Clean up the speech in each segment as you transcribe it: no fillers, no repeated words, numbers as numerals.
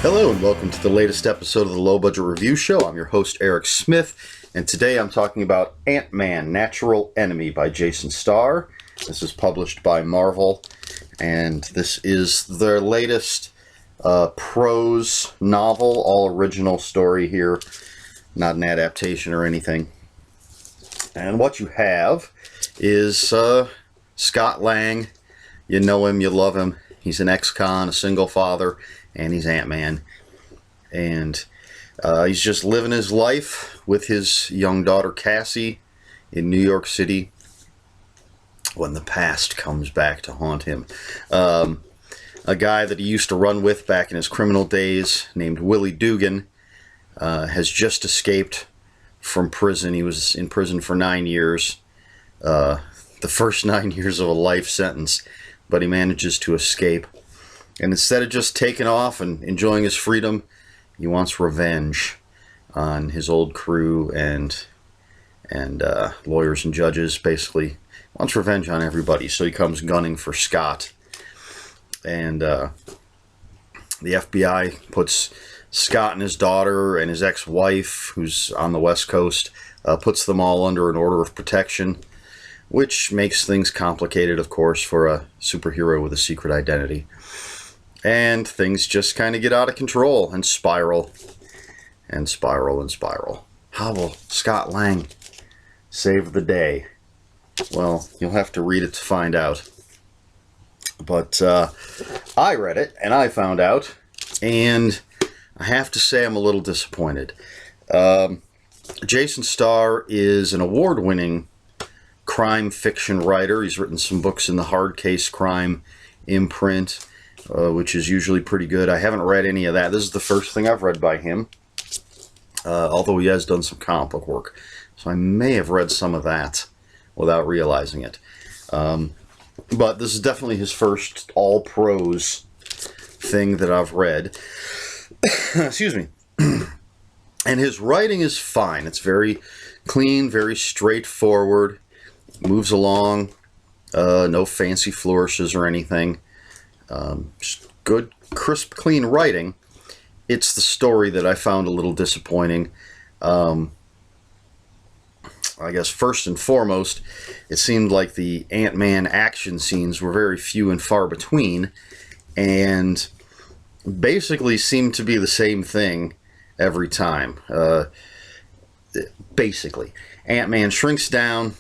Hello and welcome to the latest episode of the Low Budget Review Show. I'm your host Eric Smith, and today I'm talking about Ant-Man: Natural Enemy by Jason Starr. This is published by Marvel, and this is their latest prose novel, all original story here, not an adaptation or anything. And what you have is Scott Lang. You know him, you love him. He's an ex-con, a single father, and he's Ant-Man. And he's just living his life with his young daughter Cassie in New York City when the past comes back to haunt him. A guy that he used to run with back in his criminal days named Willie Dugan has just escaped from prison. He was in prison for 9 years, the first 9 years of a life sentence, but he manages to escape. And instead of just taking off and enjoying his freedom, he wants revenge on his old crew and lawyers and judges. Basically, wants revenge on everybody. So he comes gunning for Scott, and the FBI puts Scott and his daughter and his ex-wife, who's on the West Coast, puts them all under an order of protection, which makes things complicated, of course, for a superhero with a secret identity. And things just kind of get out of control and spiral and spiral and spiral. How will Scott Lang save the day? Well, you'll have to read it to find out. But I read it and I found out, and I have to say I'm a little disappointed. Jason Starr is an award-winning crime fiction writer. He's written some books in the hard case crime imprint, which is usually pretty good. I haven't read any of that. This is the first thing I've read by him, although he has done some comic book work. So I may have read some of that without realizing it. But this is definitely his first all-prose thing that I've read. Excuse me. And his writing is fine. It's very clean, very straightforward, moves along, no fancy flourishes or anything. Just good, crisp, clean writing. It's the story that I found a little disappointing. I guess first and foremost, it seemed like the Ant-Man action scenes were very few and far between, and basically seemed to be the same thing every time. Basically, Ant-Man shrinks down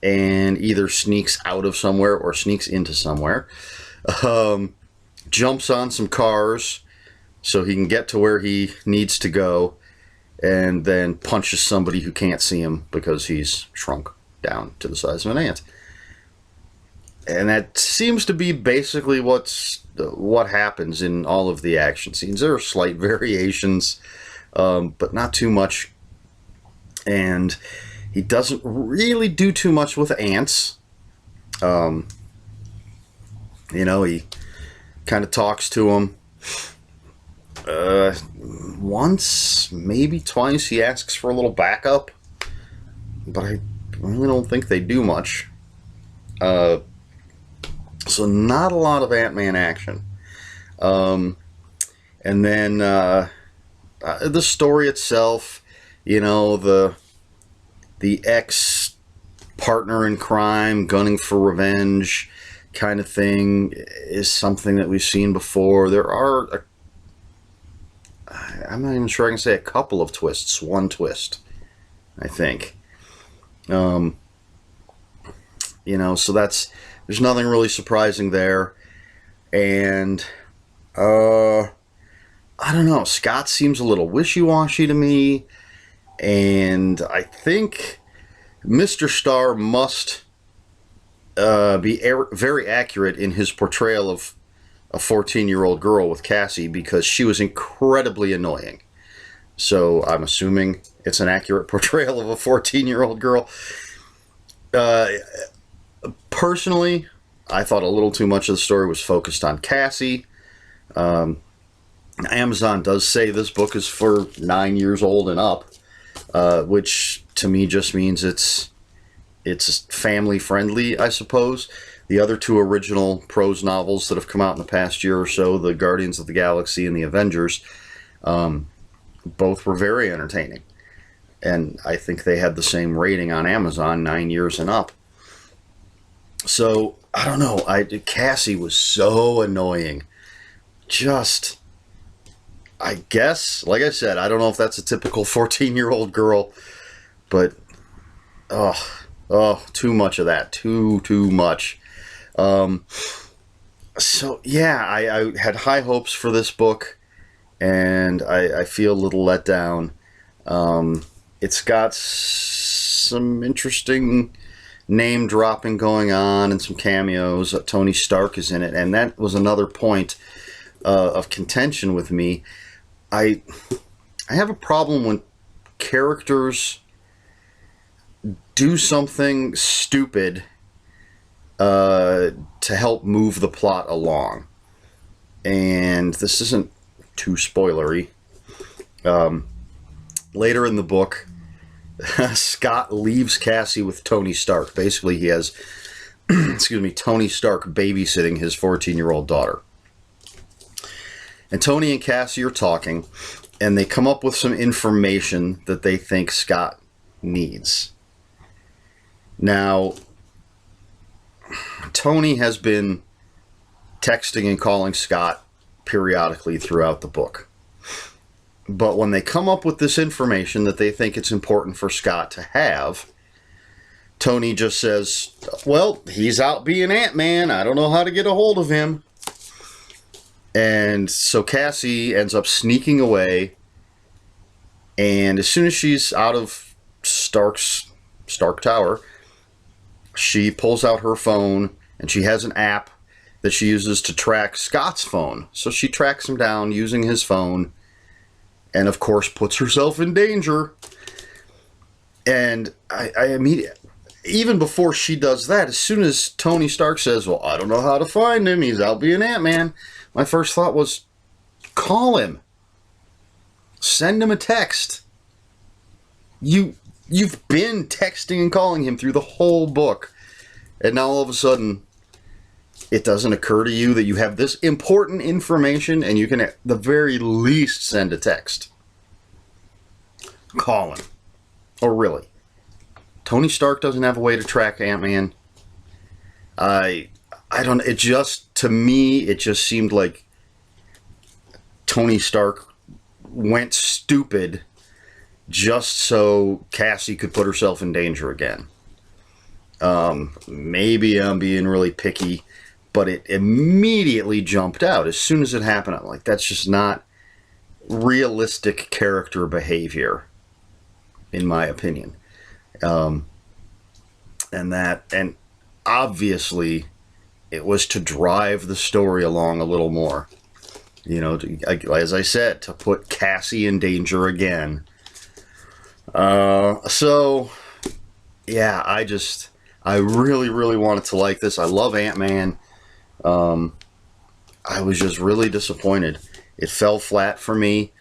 and either sneaks out of somewhere or sneaks into somewhere. Jumps on some cars so he can get to where he needs to go, and then punches somebody who can't see him because he's shrunk down to the size of an ant. And that seems to be basically what happens in all of the action scenes. There are slight variations, but not too much. And he doesn't really do too much with ants. He kind of talks to him once, maybe twice. He asks for a little backup, but I really don't think they do much. So not a lot of Ant-Man action. And then the story itself, the ex-partner in crime gunning for revenge kind of thing is something that we've seen before. There are, I'm not even sure I can say a couple of twists. One twist, I think. So there's nothing really surprising there. And, I don't know, Scott seems a little wishy-washy to me. And I think Mr. Starr must be very accurate in his portrayal of a 14-year-old girl with Cassie, because she was incredibly annoying. So I'm assuming it's an accurate portrayal of a 14-year-old girl. Personally, I thought a little too much of the story was focused on Cassie. Amazon does say this book is for 9 years old and up, which to me just means it's family friendly, I suppose. The other two original prose novels that have come out in the past year or so, the Guardians of the Galaxy and the Avengers, Both were very entertaining. And I think they had the same rating on Amazon, 9 years and up. So, I don't know. Cassie was so annoying. Just, I guess, like I said, I don't know if that's a typical 14-year-old girl, but, too much of that. Too much. So, yeah, I had high hopes for this book, and I feel a little let down. It's got some interesting name dropping going on and some cameos. Tony Stark is in it, and that was another point of contention with me. I have a problem when characters do something stupid to help move the plot along. And this isn't too spoilery. Later in the book, Scott leaves Cassie with Tony Stark. Basically, he has, Tony Stark babysitting his 14-year-old daughter. And Tony and Cassie are talking, and they come up with some information that they think Scott needs. Now, Tony has been texting and calling Scott periodically throughout the book. But when they come up with this information that they think it's important for Scott to have, Tony just says, well, he's out being Ant-Man. I don't know how to get a hold of him. And so Cassie ends up sneaking away. And as soon as she's out of Stark Tower, she pulls out her phone, and she has an app that she uses to track Scott's phone. So she tracks him down using his phone, and of course puts herself in danger. And I immediately, even before she does that, as soon as Tony Stark says, well, I don't know how to find him, he's out being Ant-Man, my first thought was, call him. Send him a text. You've been texting and calling him through the whole book, and now all of a sudden it doesn't occur to you that you have this important information and you can at the very least send a text. Call him. Oh, really? Tony Stark doesn't have a way to track Ant-Man? I don't, it just, to me, it just seemed like Tony Stark went stupid just so Cassie could put herself in danger again. Maybe I'm being really picky, but it immediately jumped out. As soon as it happened, I'm like, that's just not realistic character behavior, in my opinion. And obviously it was to drive the story along a little more. You know, as I said, to put Cassie in danger again. So, yeah, I really, really wanted to like this. I love Ant-Man. I was just really disappointed. It fell flat for me.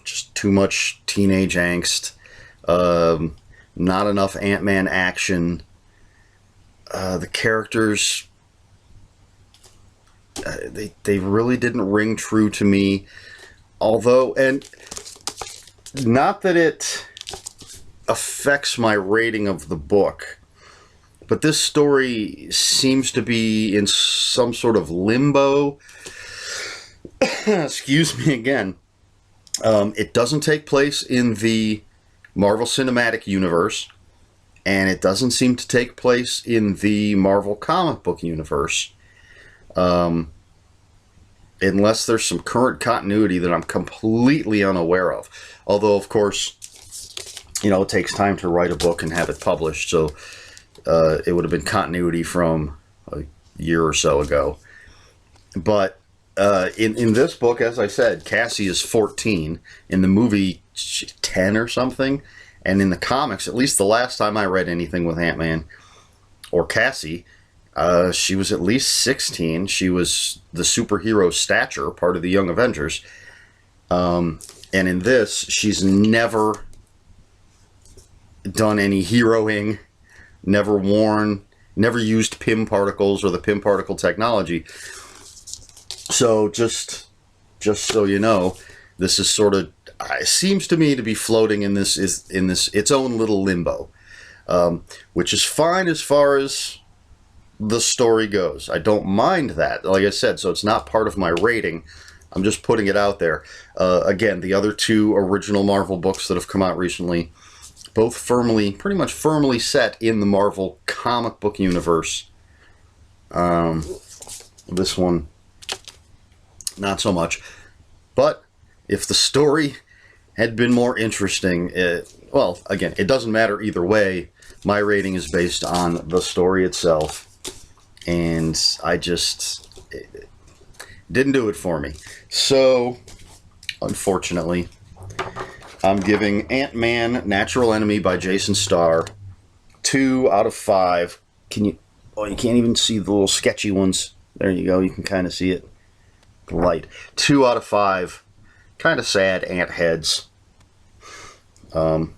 Just too much teenage angst. Not enough Ant-Man action. The characters, they really didn't ring true to me. Although, and not that it affects my rating of the book, but this story seems to be in some sort of limbo. Excuse me again. It doesn't take place in the Marvel Cinematic Universe, and it doesn't seem to take place in the Marvel comic book universe. Unless there's some current continuity that I'm completely unaware of. Although, of course, you know, it takes time to write a book and have it published, so it would have been continuity from a year or so ago. But in this book, as I said, Cassie is 14. In the movie, 10 or something. And in the comics, at least the last time I read anything with Ant-Man or Cassie, she was at least 16. She was the superhero stature, part of the Young Avengers. And in this, she's never done any heroing, never worn, never used Pym particles or the Pym particle technology. So just just so you know, this is sort of, seems to me to be floating in this its own little limbo, which is fine as far as the story goes. I don't mind that, like I said, so it's not part of my rating. I'm just putting it out there. Again, the other two original Marvel books that have come out recently, both pretty much firmly set in the Marvel comic book universe. This one, not so much. But if the story had been more interesting, well, again, it doesn't matter either way. My rating is based on the story itself. And it didn't do it for me. So, unfortunately, I'm giving Ant-Man Natural Enemy by Jason Starr 2 out of 5. You can't even see the little sketchy ones. There you go. You can kind of see it. The light. 2 out of 5. Kind of sad ant heads. There.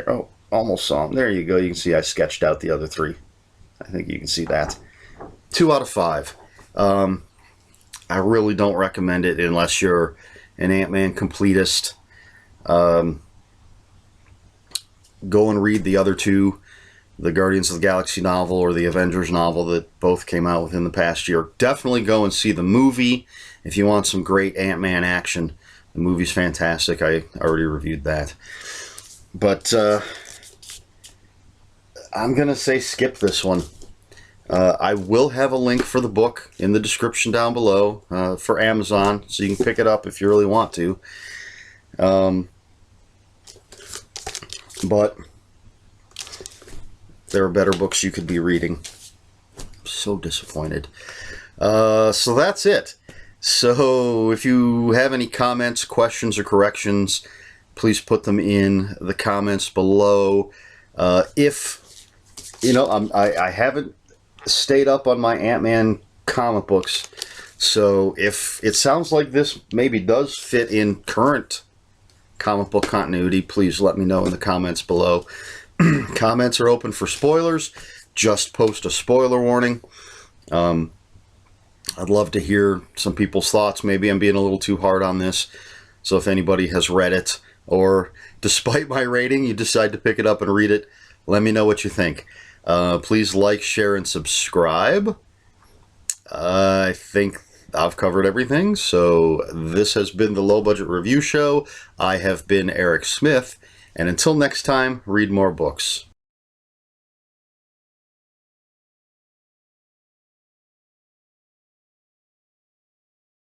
Oh, almost saw them. There you go. You can see I sketched out the other 3. I think you can see that. 2 out of 5. I really don't recommend it unless you're an Ant-Man completist. Go and read the other 2, the Guardians of the Galaxy novel or the Avengers novel that both came out within the past year. Definitely go and see the movie if you want some great Ant-Man action. The movie's fantastic. I already reviewed that. But I'm going to say skip this one. I will have a link for the book in the description down below for Amazon, so you can pick it up if you really want to. But there are better books you could be reading. I'm so disappointed. So that's it. So if you have any comments, questions, or corrections, please put them in the comments below. If, I haven't stayed up on my Ant-Man comic books, so if it sounds like this maybe does fit in current comic book continuity, please let me know in the comments below. Comments are open for spoilers. Just post a spoiler warning. I'd love to hear some people's thoughts. Maybe I'm being a little too hard on this, so if anybody has read it, or despite my rating you decide to pick it up and read it, let me know what you think. Please like, share, and subscribe. I think I've covered everything. So this has been the Low Budget Review Show. I have been Eric Smith. And until next time, read more books.